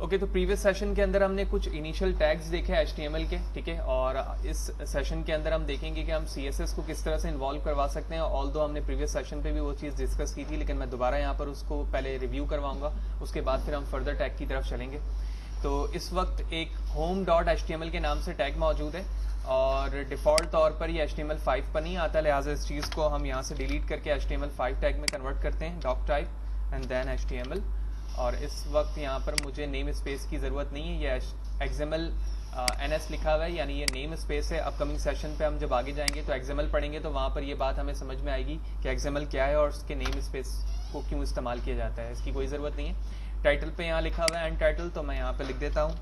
Okay, तो previous session के अंदर हमने कुछ इनिशियल टैग्स देखे HTML के, ठीक है। और इस सेशन के अंदर हम देखेंगे कि हम CSS को किस तरह से इन्वॉल्व करवा सकते हैं। ऑल्दो हमने प्रीवियस सेशन पे भी वो चीज़ डिस्कस की थी, लेकिन मैं दोबारा यहाँ पर उसको पहले रिव्यू करवाऊंगा, उसके बाद फिर हम फर्दर टैग की तरफ चलेंगे। तो इस वक्त एक home.html के नाम से टैग मौजूद है और डिफ़ॉल्ट तौर पर ये HTML5 पर नहीं आता, लिहाजा इस चीज़ को हम यहाँ से डिलीट करके HTML5 टैग में कन्वर्ट करते हैं, doc type and then HTML। और इस वक्त यहाँ पर मुझे नेम स्पेस की ज़रूरत नहीं है, ये XML NS लिखा हुआ है, यानी ये नेम स्पेस है। अपकमिंग सेशन पे हम जब आगे जाएंगे तो XML पढ़ेंगे तो वहाँ पर ये बात हमें समझ में आएगी कि XML क्या है और उसके नेम स्पेस को क्यों इस्तेमाल किया जाता है, इसकी कोई ज़रूरत नहीं है। टाइटल पे यहाँ लिखा हुआ है एंड टाइटल, तो मैं यहाँ पर लिख देता हूँ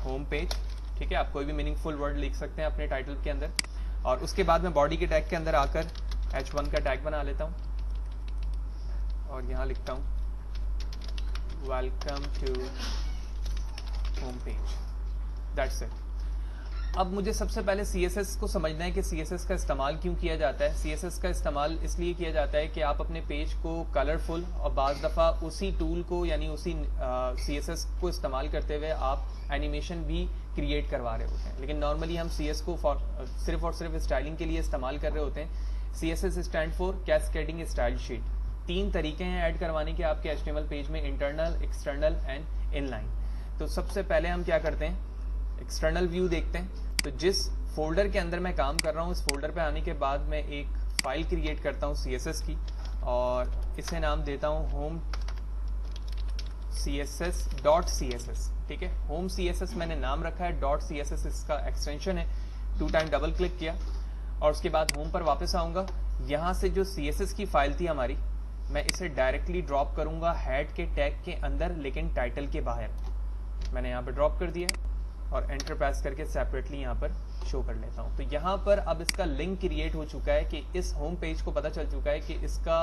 होम पेज, ठीक है। आप कोई भी मीनिंगफुल वर्ड लिख सकते हैं अपने टाइटल के अंदर। और उसके बाद मैं बॉडी के टैग के अंदर आकर H1 का टैग बना लेता हूँ और यहाँ लिखता हूँ welcome to home page, that's it. अब मुझे सबसे पहले CSS को समझना है कि CSS का इस्तेमाल क्यों किया जाता है। CSS का इस्तेमाल इसलिए किया जाता है कि आप अपने पेज को कलरफुल और बाज़ दफ़ा उसी टूल को यानी उसी CSS को इस्तेमाल करते हुए आप एनिमेशन भी क्रिएट करवा रहे होते हैं। लेकिन नॉर्मली हम CS को सिर्फ और सिर्फ स्टाइलिंग के लिए इस्तेमाल कर रहे होते हैं। CSS stand for cascading style sheet. 3 तरीके हैं ऐड करवाने के आपके HTML पेज में, इंटरनल, एक्सटर्नल एंड इनलाइन। तो सबसे पहले हम क्या करते हैं, एक्सटर्नल व्यू देखते हैं। तो जिस फोल्डर के अंदर मैं काम कर रहा हूँ, इस फोल्डर पे आने के बाद मैं एक फाइल क्रिएट करता हूँ CSS की और इसे नाम देता हूँ होम CSS.css, ठीक है। होम CSS मैंने नाम रखा है, .css इसका एक्सटेंशन है। 2 टाइम डबल क्लिक किया और उसके बाद होम पर वापस आऊँगा। यहाँ से जो CSS की फाइल थी हमारी, मैं इसे डायरेक्टली ड्रॉप करूंगा हेड के टैग के अंदर, लेकिन टाइटल के बाहर। मैंने यहाँ पर ड्रॉप कर दिया और एंटर प्रेस करके सेपरेटली यहाँ पर शो कर लेता हूँ। तो यहाँ पर अब इसका लिंक क्रिएट हो चुका है कि इस होम पेज को पता चल चुका है कि इसका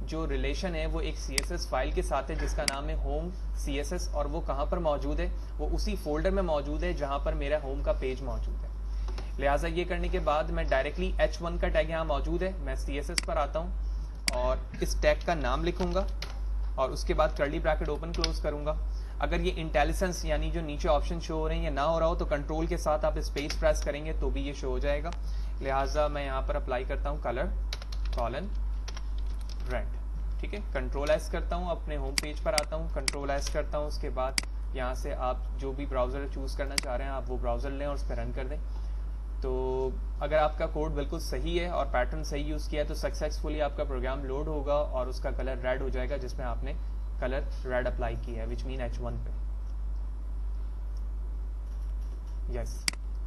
जो रिलेशन है वो एक CSS फाइल के साथ है जिसका नाम है होम CSS, और वो कहाँ पर मौजूद है, वो उसी फोल्डर में मौजूद है जहाँ पर मेरा होम का पेज मौजूद है। लिहाजा ये करने के बाद मैं डायरेक्टली H1 का टैग यहाँ मौजूद है, मैं CSS पर आता हूँ और इस टैग का नाम लिखूंगा और उसके बाद कर्ली ब्रैकेट ओपन क्लोज करूंगा। अगर ये इंटेलिजेंस यानी जो नीचे ऑप्शन शो हो रहे हैं ये ना हो रहा हो तो कंट्रोल के साथ आप स्पेस प्रेस करेंगे तो भी ये शो हो जाएगा। लिहाजा मैं यहाँ पर अप्लाई करता हूँ कलर कॉलन रेड, ठीक है। कंट्रोल एस करता हूँ, अपने होम पेज पर आता हूँ, कंट्रोल एस करता हूँ। उसके बाद यहाँ से आप जो भी ब्राउज़र चूज़ करना चाह रहे हैं आप वो ब्राउज़र लें और उस पर रन कर दें। तो अगर आपका कोड बिल्कुल सही है और पैटर्न सही यूज़ किया है तो सक्सेसफुली आपका प्रोग्राम लोड होगा और उसका कलर रेड हो जाएगा जिसमें आपने कलर रेड अप्लाई किया है, विच मीन H1 पे। यस,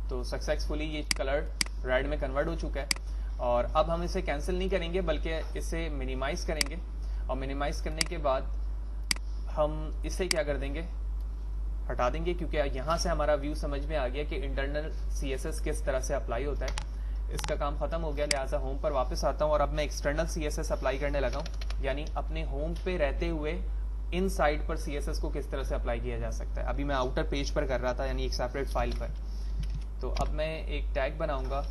तो सक्सेसफुली ये कलर रेड में कन्वर्ट हो चुका है। और अब हम इसे कैंसिल नहीं करेंगे बल्कि इसे मिनिमाइज़ करेंगे और मिनिमाइज़ करने के बाद हम इसे क्या कर देंगे, हटा देंगे, क्योंकि यहाँ से हमारा व्यू समझ में आ गया कि इंटरनल CSS किस तरह से अप्लाई होता है। इसका काम खत्म हो गया, लिहाजा होम पर वापस आता हूँ और अब मैं एक्सटर्नल CSS अप्लाई करने लगा हूँ, यानी अपने होम पे रहते हुए इन साइड पर CSS को किस तरह से अप्लाई किया जा सकता है। अभी मैं आउटर पेज पर कर रहा था, यानी एक सेपरेट फाइल पर। तो अब मैं एक टैग बनाऊंगा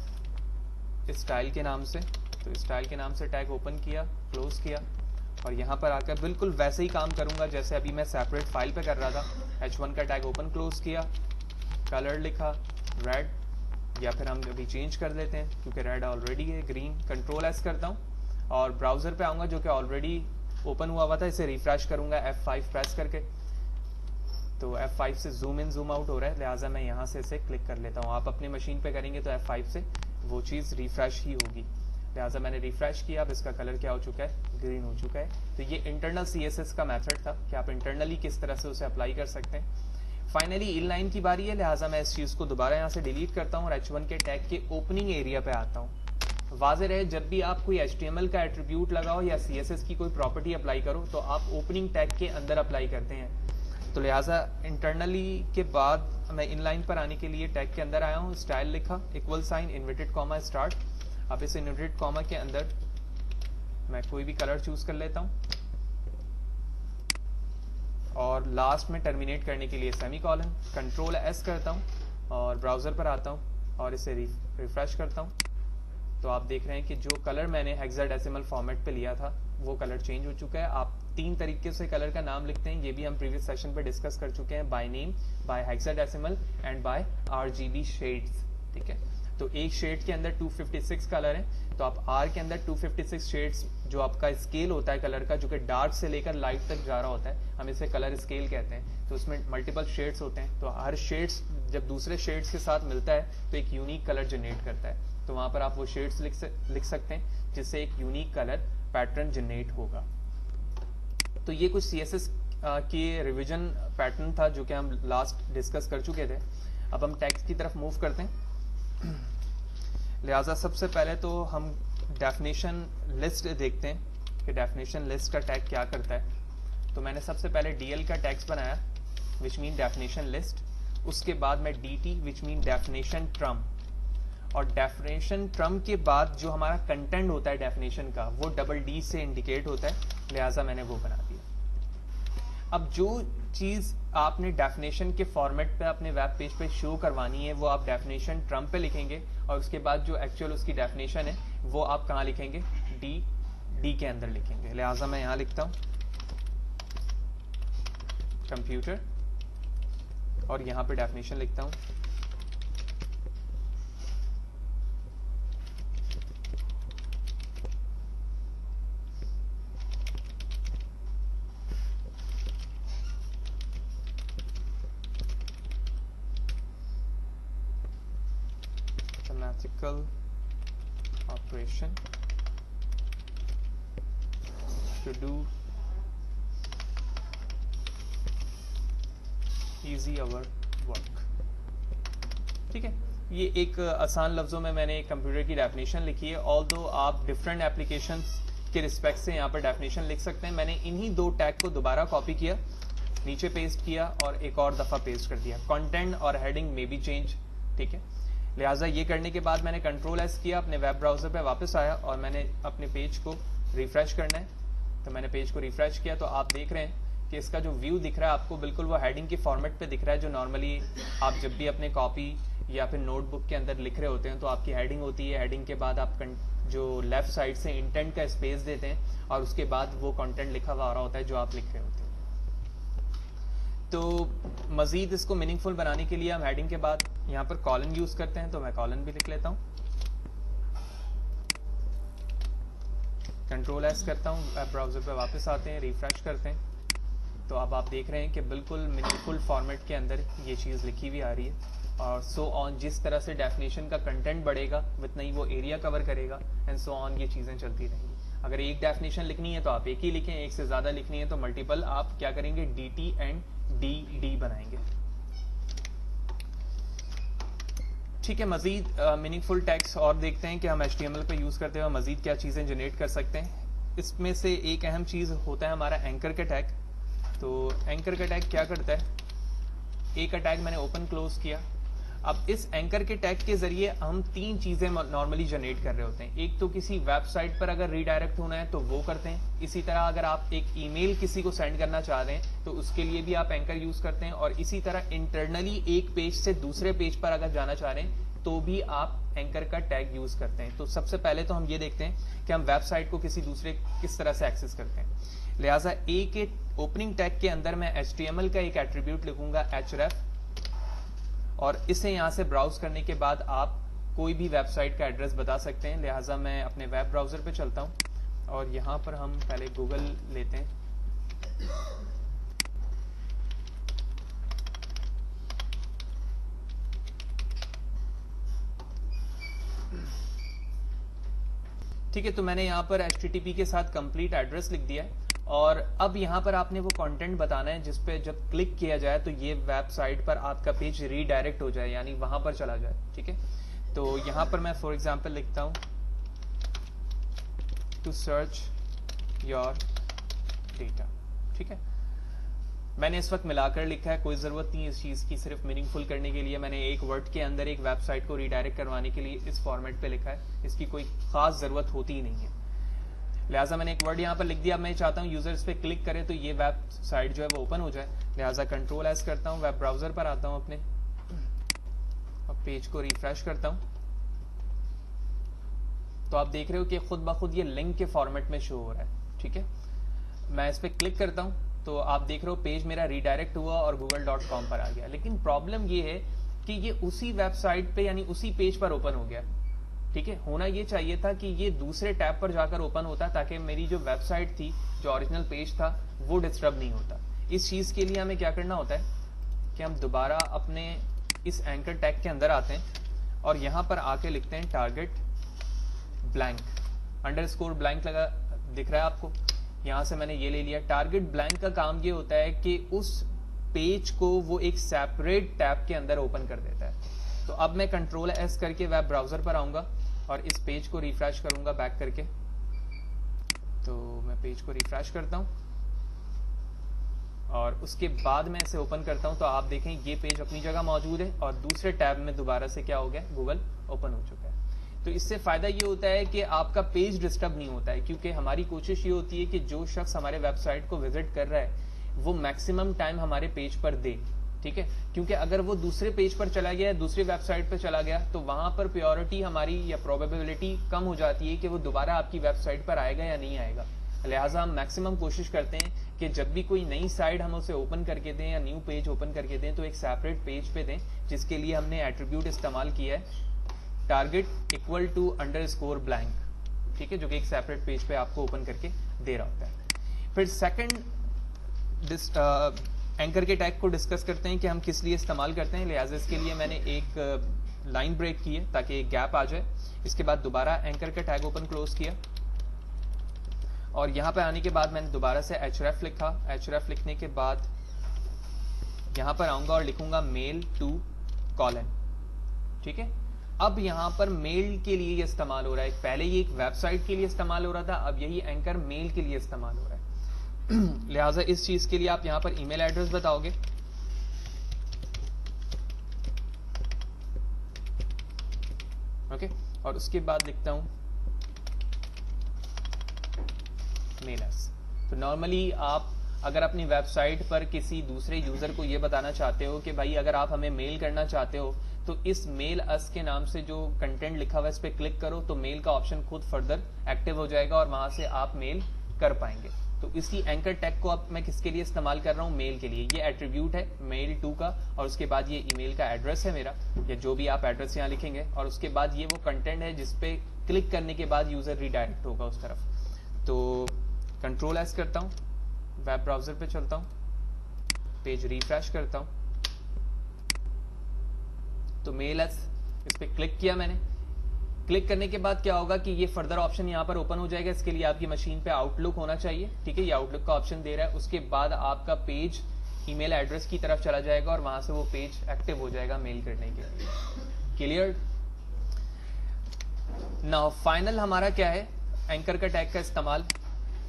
स्टाइल के नाम से। तो स्टाइल के नाम से टैग ओपन किया, क्लोज किया और यहाँ पर आकर बिल्कुल वैसे ही काम करूंगा जैसे अभी मैं सेपरेट फाइल पे कर रहा था। H1 का टैग ओपन क्लोज किया, कलर लिखा रेड, या फिर हम अभी चेंज कर देते हैं क्योंकि रेड ऑलरेडी है, ग्रीन। कंट्रोल एस करता हूँ और ब्राउज़र पे आऊँगा जो कि ऑलरेडी ओपन हुआ था, इसे रिफ्रेश करूँगा F5 प्रेस करके। तो F5 से जूम इन जूम आउट हो रहा है, लिहाजा मैं यहाँ से इसे क्लिक कर लेता हूँ। आप अपनी मशीन पे करेंगे तो F5 से वो चीज़ रिफ्रेश ही होगी, लिहाजा मैंने रिफ्रेश किया। अब इसका कलर क्या हो चुका है, ग्रीन हो चुका है। तो ये इंटरनल CSS का मेथड था कि आप इंटरनली किस तरह से उसे अप्लाई कर सकते हैं। फाइनली इनलाइन की बारी है, लिहाजा मैं इस चीज़ को दोबारा यहाँ से डिलीट करता हूँ और H1 के टैग के ओपनिंग एरिया पे आता हूँ। वाज़ेह रहे, जब भी आप कोई HTML का एट्रीब्यूट लगाओ या CSS की कोई प्रॉपर्टी अप्लाई करो तो आप ओपनिंग टैग के अंदर अप्लाई करते हैं। तो लिहाजा इंटरनली के बाद मैं इनलाइन पर आने के लिए टैग के अंदर आया हूँ, स्टाइल लिखा, equal sign, inverted comma, start. अब इस इन्वर्टेड कॉमा के अंदर मैं कोई भी कलर चूज कर लेता हूँ और लास्ट में टर्मिनेट करने के लिए सेमीकोलन। कंट्रोल एस करता हूँ और ब्राउज़र पर आता हूँ और इसे रिफ्रेश करता हूँ। तो आप देख रहे हैं कि जो कलर मैंने हेक्साडेसिमल फॉर्मेट पे लिया था वो कलर चेंज हो चुका है। आप तीन तरीके से कलर का नाम लिखते हैं, ये भी हम प्रीवियस सेशन पे डिस्कस कर चुके हैं, by name, by hexadecimal and by RGB shades. ठीक है, तो एक शेड के अंदर 256 कलर हैं, तो आप R के अंदर 256 शेड्स जो आपका स्केल होता है कलर का, जो कि डार्क से लेकर लाइट तक जा रहा होता है, हम इसे कलर स्केल कहते हैं। तो उसमें मल्टीपल शेड्स होते हैं, तो हर शेड्स जब दूसरे शेड्स के साथ मिलता है तो एक यूनिक कलर जनरेट करता है। तो वहां पर आप वो शेड्स लिख सकते हैं जिससे एक यूनिक कलर पैटर्न जनरेट होगा। तो ये कुछ CSS के रिवीजन पैटर्न था जो कि हम लास्ट डिस्कस कर चुके थे। अब हम टेक्स्ट की तरफ मूव करते हैं। लिहाजा सबसे पहले तो हम डेफिनेशन लिस्ट देखते हैं कि डेफिनेशन लिस्ट का टैग क्या करता है। तो मैंने सबसे पहले DL का टैग्स बनाया विच मीन डेफिनेशन लिस्ट, उसके बाद मैं DT which mean definition term, और डेफिनेशन ट्रम के बाद जो हमारा कंटेंट होता है डेफिनेशन का वो $D से इंडिकेट होता है, लिहाजा मैंने वो बना दिया। अब जो चीज आपने डेफिनेशन के फॉर्मेट पे अपने वेब पेज पे शो करवानी है वो आप डेफिनेशन ट्रम पे लिखेंगे, और उसके बाद जो एक्चुअल उसकी डेफिनेशन है वो आप कहाँ लिखेंगे, डी के अंदर लिखेंगे। लिहाजा मैं यहाँ लिखता हूँ कंप्यूटर और यहाँ पे डेफिनेशन लिखता हूँ operation to do easy our work। ठीक है, ये एक आसान लफ्जों में मैंने कंप्यूटर की डेफिनेशन लिखी है, ऑल्दो आप डिफरेंट एप्लीकेशंस के रिस्पेक्ट से यहाँ पर डेफिनेशन लिख सकते हैं। मैंने इन्हीं दो टैग को दोबारा कॉपी किया, नीचे पेस्ट किया और एक और दफा पेस्ट कर दिया। कंटेंट और हेडिंग में भी चेंज। ठीक है, लिहाजा ये करने के बाद मैंने Ctrl+S किया, अपने वेब ब्राउजर पे वापस आया और मैंने अपने पेज को रिफ्रेश करना है। तो मैंने पेज को रिफ्रेश किया तो आप देख रहे हैं कि इसका जो व्यू दिख रहा है आपको बिल्कुल वो हेडिंग के फॉर्मेट पे दिख रहा है, जो नॉर्मली आप जब भी अपने कॉपी या फिर नोटबुक के अंदर लिख रहे होते हैं तो आपकी हेडिंग होती है। हेडिंग के बाद आप जो लेफ्ट साइड से इंटेंट का स्पेस देते हैं और उसके बाद वो कंटेंट लिखा हुआ आ रहा होता है जो आप लिख रहे होते हैं। तो मजीद इसको मीनिंगफुल बनाने के लिए हम हेडिंग के बाद यहाँ पर कॉलन यूज करते हैं, तो मैं कॉलन भी लिख लेता हूँ। Ctrl+S करता हूँ, वेब ब्राउजर पे वापस आते हैं, रिफ्रेश करते हैं, तो अब आप देख रहे हैं कि बिल्कुल मीनिंगफुल फॉर्मेट के अंदर ये चीज़ लिखी हुई आ रही है। और सो ऑन, जिस तरह से डेफिनेशन का कंटेंट बढ़ेगा उतना ही वो एरिया कवर करेगा, एंड सो ऑन ये चीज़ें चलती रहेंगी। अगर एक डेफिनेशन लिखनी है तो आप एक ही लिखें, एक से ज़्यादा लिखनी है तो मल्टीपल आप क्या करेंगे, DT एंड डी बनाएंगे। ठीक है, मजीद मीनिंगफुल टैग्स और देखते हैं कि हम HTML पे यूज़ करते हुए मजीद क्या चीज़ें जनरेट कर सकते हैं। इसमें से एक अहम चीज़ होता है हमारा एंकर का टैग। तो एंकर का टैग क्या करता है, एक का टैग मैंने ओपन क्लोज किया। अब इस एंकर के टैग के जरिए हम तीन चीजें नॉर्मली जनरेट कर रहे होते हैं। एक तो किसी वेबसाइट पर अगर रीडायरेक्ट होना है तो वो करते हैं। इसी तरह अगर आप एक ईमेल किसी को सेंड करना चाह रहे हैं तो उसके लिए भी आप एंकर यूज करते हैं। और इसी तरह इंटरनली एक पेज से दूसरे पेज पर अगर जाना चाह रहे हैं तो भी आप एंकर का टैग यूज करते हैं। तो सबसे पहले तो हम ये देखते हैं कि हम वेबसाइट को किसी दूसरे किस तरह से एक्सेस करते हैं। लिहाजा ए के ओपनिंग टैग के अंदर मैं HTML का एक एट्रीब्यूट लिखूंगा href, और इसे यहाँ से ब्राउज करने के बाद आप कोई भी वेबसाइट का एड्रेस बता सकते हैं। लिहाजा मैं अपने वेब ब्राउजर पे चलता हूँ और यहाँ पर हम पहले गूगल लेते हैं। ठीक है, तो मैंने यहाँ पर HTTP के साथ कंप्लीट एड्रेस लिख दिया है। और अब यहाँ पर आपने वो कंटेंट बताना है जिसपे जब क्लिक किया जाए तो ये वेबसाइट पर आपका पेज रीडायरेक्ट हो जाए, यानी वहां पर चला जाए। ठीक है, तो यहाँ पर मैं फॉर एग्जांपल लिखता हूँ टू सर्च योर डेटा। ठीक है, मैंने इस वक्त मिलाकर लिखा है, कोई जरूरत नहीं इस चीज की, सिर्फ मीनिंगफुल करने के लिए मैंने एक वर्ड के अंदर एक वेबसाइट को रीडायरेक्ट करवाने के लिए इस फॉर्मेट पे लिखा है। इसकी कोई खास जरूरत होती ही नहीं है। लिहाजा मैंने एक वर्ड यहाँ पर लिख दिया। मैं चाहता हूँ यूजर इस पे क्लिक करे तो ये वेबसाइट जो है वो ओपन हो जाए। लिहाजा Ctrl+S करता हूँ, वेब ब्राउजर पर आता हूँ अपने और पेज को रिफ्रेश करता हूँ। तो आप देख रहे हो कि खुद ब खुद ये लिंक के फॉर्मेट में शो हो रहा है। ठीक है, मैं इस पर क्लिक करता हूँ तो आप देख रहे हो पेज मेरा रीडायरेक्ट हुआ और google.com पर आ गया। लेकिन प्रॉब्लम ये है कि ये उसी वेबसाइट पे यानी उसी पेज पर ओपन हो गया। ठीक है, होना ये चाहिए था कि ये दूसरे टैब पर जाकर ओपन होता ताकि मेरी जो वेबसाइट थी, जो ओरिजिनल पेज था, वो डिस्टर्ब नहीं होता। इस चीज के लिए हमें क्या करना होता है कि हम दोबारा अपने इस एंकर टैग के अंदर आते हैं और यहां पर आके लिखते हैं टारगेट ब्लैंक, अंडरस्कोर ब्लैंक लगा दिख रहा है आपको, यहां से मैंने ये ले लिया। टारगेट ब्लैंक का काम ये होता है कि उस पेज को वो एक सेपरेट टैब के अंदर ओपन कर देता है। तो अब मैं कंट्रोल एस करके वेब ब्राउजर पर आऊंगा और इस पेज को रिफ्रेश करूंगा बैक करके। तो मैं पेज को रिफ्रेश करता हूं और उसके बाद मैं इसे ओपन करता हूं तो आप देखें ये पेज अपनी जगह मौजूद है और दूसरे टैब में दोबारा से क्या हो गया, गूगल ओपन हो चुका है। तो इससे फायदा ये होता है कि आपका पेज डिस्टर्ब नहीं होता है, क्योंकि हमारी कोशिश ये होती है कि जो शख्स हमारे वेबसाइट को विजिट कर रहा है वो मैक्सिमम टाइम हमारे पेज पर दे। ठीक है, क्योंकि अगर वो दूसरे पेज पर चला गया, दूसरी वेबसाइट पर चला गया, तो वहां पर प्योरिटी हमारी या प्रोबेबिलिटी कम हो जाती है कि वो दोबारा आपकी वेबसाइट पर आएगा या नहीं आएगा। लिहाजा हम मैक्सिमम कोशिश करते हैं कि जब भी कोई नई साइट हम उसे ओपन करके दें या न्यू पेज ओपन करके दें तो एक सेपरेट पेज पे दें, जिसके लिए हमने एट्रीब्यूट इस्तेमाल किया है target equal to underscore blank. ठीक है, जो कि एक सेपरेट पेज पे आपको ओपन करके दे रहा होता है। फिर सेकंड एंकर के टैग को डिस्कस करते हैं कि हम किस लिए इस्तेमाल करते हैं। लिहाजा इसके लिए मैंने एक लाइन ब्रेक की है ताकि एक गैप आ जाए। इसके बाद दोबारा एंकर का टैग ओपन क्लोज किया और यहां पे आने के बाद मैंने दोबारा से href लिखा। href लिखने के बाद यहां पर आऊंगा और लिखूंगा मेल टू कॉलन। ठीक है, अब यहां पर मेल के लिए ये इस्तेमाल हो रहा है। पहले ये एक वेबसाइट के लिए इस्तेमाल हो रहा था, अब यही एंकर मेल के लिए इस्तेमाल हो रहा है। लिहाजा इस चीज के लिए आप यहां पर ईमेल एड्रेस बताओगे। ओके, और उसके बाद लिखता हूं मेल एस। तो नॉर्मली आप अगर अपनी वेबसाइट पर किसी दूसरे यूजर को यह बताना चाहते हो कि भाई अगर आप हमें मेल करना चाहते हो तो इस मेल अस के नाम से जो कंटेंट लिखा हुआ है इस पे क्लिक करो तो मेल का ऑप्शन खुद फर्दर एक्टिव हो जाएगा और वहां से आप मेल कर पाएंगे। तो इसी एंकर टैग को अब मैं किसके लिए इस्तेमाल कर रहा हूं, मेल के लिए। ये एट्रीब्यूट है मेल टू का और उसके बाद ये ईमेल का एड्रेस है मेरा, या जो भी आप एड्रेस यहाँ लिखेंगे, और उसके बाद ये वो कंटेंट है जिसपे क्लिक करने के बाद यूजर रिडायरेक्ट होगा उस तरफ। तो कंट्रोल एस करता हूं, वेब ब्राउजर पे चलता हूं, पेज रिफ्रेश करता हूं तो मेल एस इस पे क्लिक किया मैंने। क्लिक करने के बाद क्या होगा कि ये फर्दर ऑप्शन यहां पर ओपन हो जाएगा। इसके लिए आपकी मशीन पे आउटलुक होना चाहिए। ठीक है, ये आउटलुक का ऑप्शन दे रहा है। उसके बाद आपका पेज ईमेल एड्रेस की तरफ चला जाएगा और वहां से वो पेज एक्टिव हो जाएगा मेल करने के लिए। क्लियर? नाउ फाइनल हमारा क्या है, एंकर का टैग का इस्तेमाल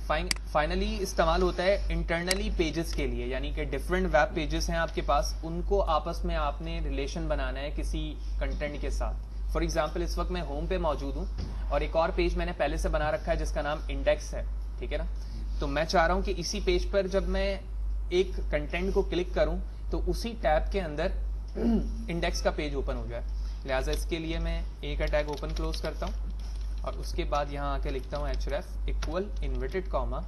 फाइनली इस्तेमाल होता है इंटरनली पेजेस के लिए, यानी कि डिफरेंट वेब पेजेस हैं आपके पास, उनको आपस में आपने रिलेशन बनाना है किसी कंटेंट के साथ। फॉर एग्जांपल इस वक्त मैं होम पे मौजूद हूं और एक और पेज मैंने पहले से बना रखा है जिसका नाम इंडेक्स है। ठीक है ना, तो मैं चाह रहा हूं कि इसी पेज पर जब मैं एक कंटेंट को क्लिक करूं तो उसी टैब के अंदर इंडेक्स का पेज ओपन हो जाए। लिहाजा इसके लिए मैं ए का टैग ओपन क्लोज करता हूं और उसके बाद यहां आके लिखता हूं href इक्वल इन्वर्टेड कॉमा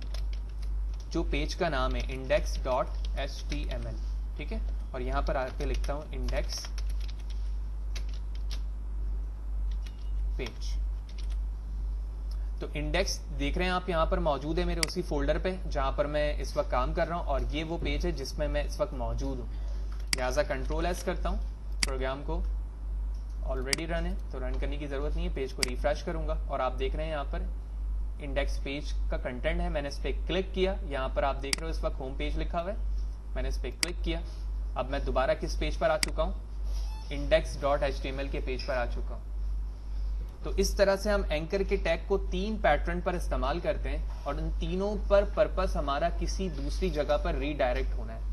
जो पेज का नाम है index.html। ठीक है, और यहां पर आके लिखता हूं इंडेक्स पेज। तो इंडेक्स देख रहे हैं आप यहां पर मौजूद है मेरे उसी फोल्डर पे जहां पर मैं इस वक्त काम कर रहा हूं और ये वो पेज है जिसमें मैं इस वक्त मौजूद हूं। लिहाजा कंट्रोल एस करता हूं, प्रोग्राम को ऑलरेडी रन है तो रन करने की जरूरत नहीं है, पेज को रिफ्रेश करूंगा और आप देख रहे हैं यहाँ पर इंडेक्स पेज का कंटेंट है। मैंने इस पर क्लिक किया, यहाँ पर आप देख रहे हो इस वक्त होम पेज लिखा हुआ है, मैंने इस पर क्लिक किया। अब मैं दोबारा किस पेज पर आ चुका हूँ, index.html के पेज पर आ चुका हूँ। तो इस तरह से हम एंकर के टैग को 3 पैटर्न पर इस्तेमाल करते हैं और इन तीनों पर पर्पस हमारा किसी दूसरी जगह पर रीडायरेक्ट होना है।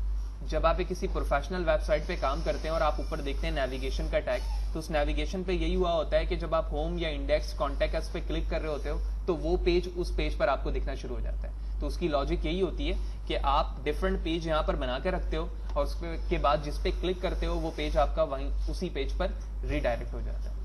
जब आप किसी प्रोफेशनल वेबसाइट पे काम करते हैं और आप ऊपर देखते हैं नेविगेशन का टैग, तो उस नेविगेशन पे यही हुआ होता है कि जब आप होम या इंडेक्स कॉन्टैक्ट पे क्लिक कर रहे होते हो तो वो पेज उस पेज पर आपको दिखना शुरू हो जाता है। तो उसकी लॉजिक यही होती है कि आप डिफरेंट पेज यहाँ पर बना के रखते हो और उसके बाद जिस पे क्लिक करते हो वो पेज आपका वहीं उसी पेज पर रीडायरेक्ट हो जाता है।